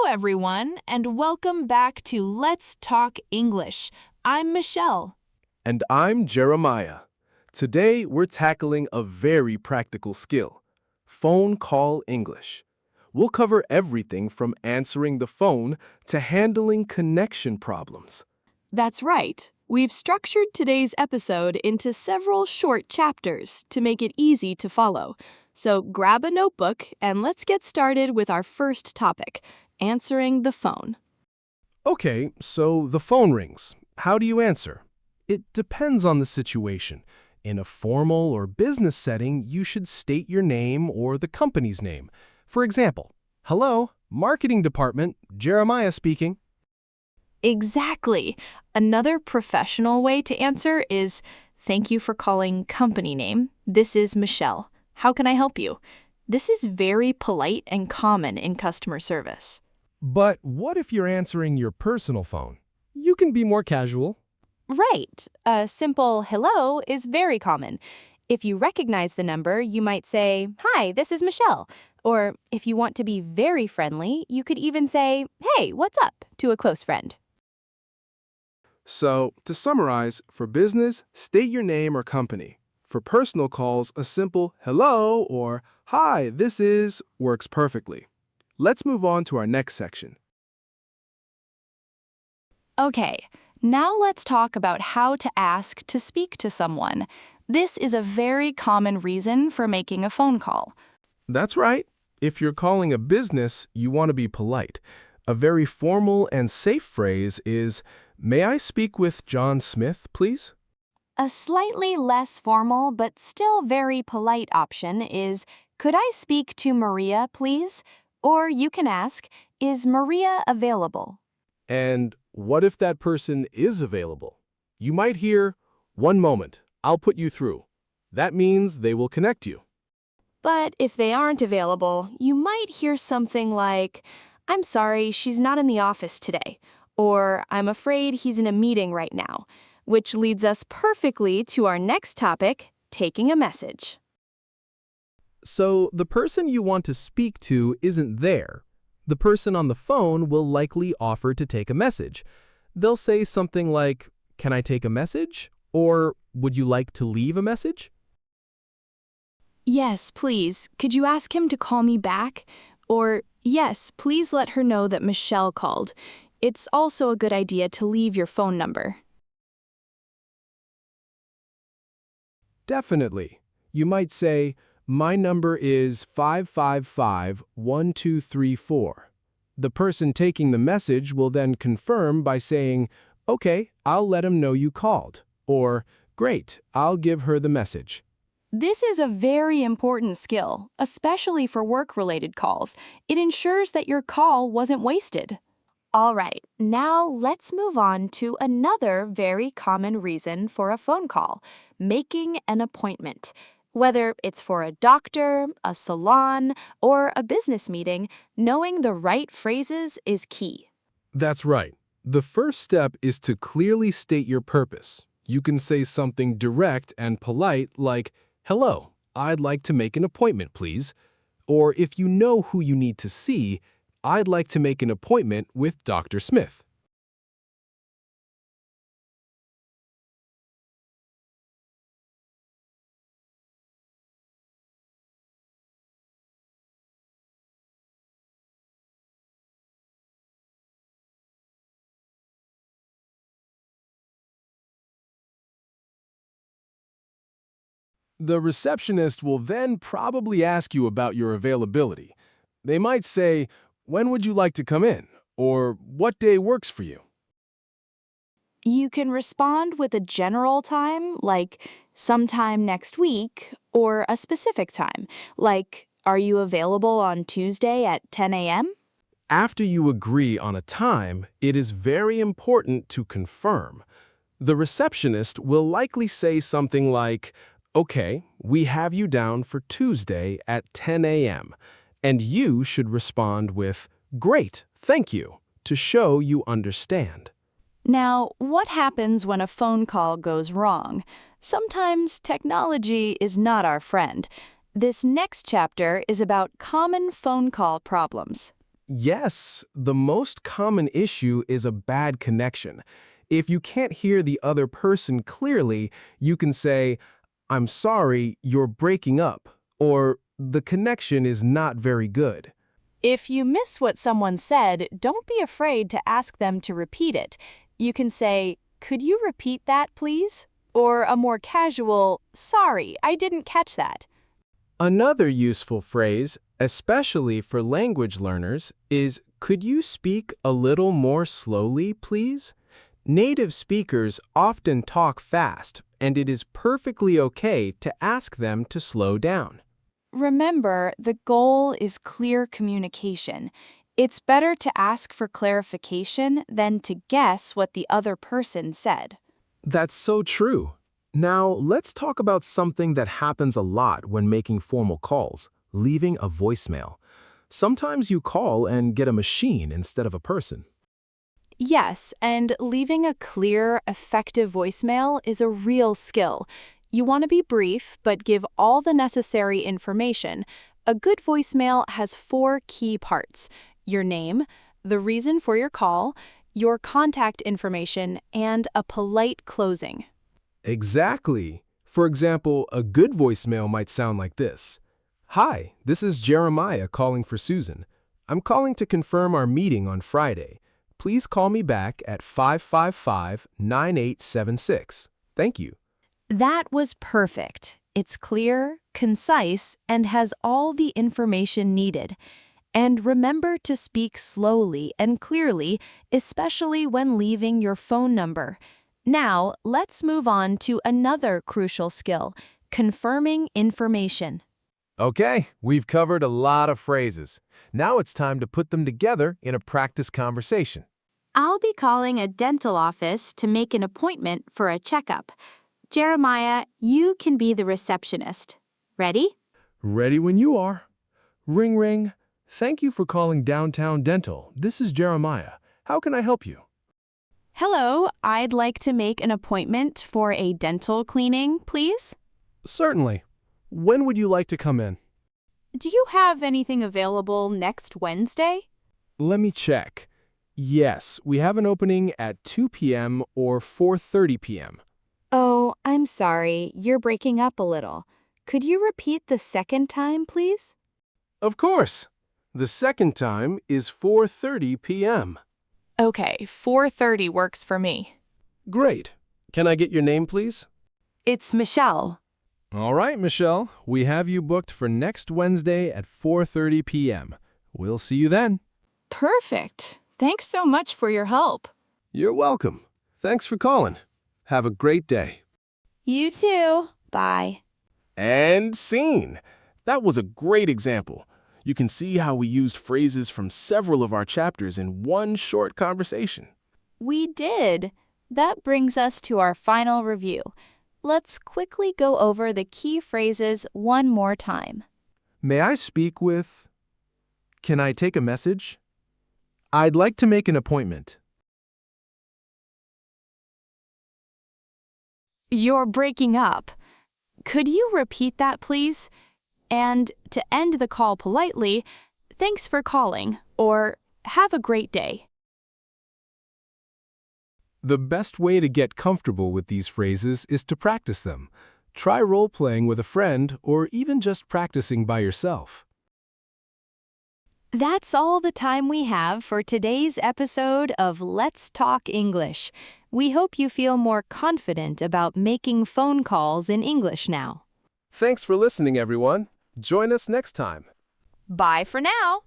everyone, and welcome back to Let's Talk English. I'm Michelle. And I'm Jeremiah. Today, we're tackling a very practical skill, phone call English. We'll cover everything from answering the phone to handling connection problems. That's right. We've structured today's episode into several short chapters to make it easy to follow. So grab a notebook and let's get started with our first topic, answering the phone. Okay, so the phone rings. How do you answer? It depends on the situation. In a formal or business setting, you should state your name or the company's name. For example, "Hello, marketing department, Jeremiah speaking." Exactly. Another professional way to answer is, "Thank you for calling company name. This is Michelle. How can I help you?" This is very polite and common in customer service. But what if you're answering your personal phone? You can be more casual. Right. A simple hello is very common. If you recognize the number, you might say, "Hi, this is Michelle." Or if you want to be very friendly, you could even say, "Hey, what's up?" to a close friend. So, to summarize, for business, state your name or company. For personal calls, a simple hello or hi, this is works perfectly. Let's move on to our next section. Okay, now let's talk about how to ask to speak to someone. This is a very common reason for making a phone call. That's right. If you're calling a business, you want to be polite. A very formal and safe phrase is, "May I speak with John Smith, please?" A slightly less formal but still very polite option is, "Could I speak to Maria, please?" Or you can ask, "Is Maria available?" And what if that person is available? You might hear, "One moment, I'll put you through." That means they will connect you. But if they aren't available, you might hear something like, "I'm sorry, she's not in the office today," or "I'm afraid he's in a meeting right now," which leads us perfectly to our next topic, taking a message. So the person you want to speak to isn't there. The person on the phone will likely offer to take a message. They'll say something like, "Can I take a message?" Or "Would you like to leave a message?" "Yes, please. Could you ask him to call me back?" Or, "Yes, please let her know that Michelle called. It's also a good idea to leave your phone number." Definitely. You might say, "My number is 555-1234. The person taking the message will then confirm by saying, "Okay, I'll let him know you called." Or, "Great, I'll give her the message." This is a very important skill, especially for work-related calls. It ensures that your call wasn't wasted. All right, now let's move on to another very common reason for a phone call, making an appointment. Whether it's for a doctor, a salon, or a business meeting, knowing the right phrases is key. That's right. The first step is to clearly state your purpose. You can say something direct and polite like, "Hello, I'd like to make an appointment, please." Or if you know who you need to see, "I'd like to make an appointment with Dr. Smith." The receptionist will then probably ask you about your availability. They might say, "When would you like to come in?" Or "What day works for you?" You can respond with a general time, like sometime next week, or a specific time, like, "Are you available on Tuesday at 10 a.m.?" After you agree on a time, it is very important to confirm. The receptionist will likely say something like, "Okay, we have you down for Tuesday at 10 a.m." And you should respond with, "Great, thank you," to show you understand. Now, what happens when a phone call goes wrong? Sometimes technology is not our friend. This next chapter is about common phone call problems. Yes, the most common issue is a bad connection. If you can't hear the other person clearly, you can say, "I'm sorry, you're breaking up," or "the connection is not very good." If you miss what someone said, don't be afraid to ask them to repeat it. You can say, "Could you repeat that, please?" Or a more casual, "Sorry, I didn't catch that." Another useful phrase, especially for language learners, is "Could you speak a little more slowly, please?" Native speakers often talk fast, and it is perfectly okay to ask them to slow down. Remember, the goal is clear communication. It's better to ask for clarification than to guess what the other person said. That's so true. Now, let's talk about something that happens a lot when making formal calls, leaving a voicemail. Sometimes you call and get a machine instead of a person. Yes, and leaving a clear, effective voicemail is a real skill. You want to be brief, but give all the necessary information. A good voicemail has 4 key parts: your name, the reason for your call, your contact information, and a polite closing. Exactly. For example, a good voicemail might sound like this. "Hi, this is Jeremiah calling for Susan. I'm calling to confirm our meeting on Friday. Please call me back at 555-9876. Thank you." That was perfect. It's clear, concise, and has all the information needed. And remember to speak slowly and clearly, especially when leaving your phone number. Now, let's move on to another crucial skill: confirming information. Okay, we've covered a lot of phrases. Now it's time to put them together in a practice conversation. I'll be calling a dental office to make an appointment for a checkup. Jeremiah, you can be the receptionist. Ready? Ready when you are. Ring ring. Thank you for calling Downtown Dental. This is Jeremiah. How can I help you? Hello, I'd like to make an appointment for a dental cleaning, please. Certainly. When would you like to come in? Do you have anything available next Wednesday? Let me check. Yes, we have an opening at 2 p.m. or 4:30 p.m. Oh, I'm sorry, you're breaking up a little. Could you repeat the second time, please? Of course. The second time is 4:30 p.m. Okay, 4:30 works for me. Great. Can I get your name, please? It's Michelle. All right, Michelle. We have you booked for next Wednesday at 4:30 p.m. We'll see you then. Perfect. Thanks so much for your help. You're welcome. Thanks for calling. Have a great day. You too. Bye. And scene. That was a great example. You can see how we used phrases from several of our chapters in one short conversation. We did. That brings us to our final review. Let's quickly go over the key phrases one more time. May I speak with? Can I take a message? I'd like to make an appointment. You're breaking up. Could you repeat that, please? And to end the call politely, thanks for calling, or have a great day. The best way to get comfortable with these phrases is to practice them. Try role-playing with a friend or even just practicing by yourself. That's all the time we have for today's episode of Let's Talk English. We hope you feel more confident about making phone calls in English now. Thanks for listening, everyone. Join us next time. Bye for now.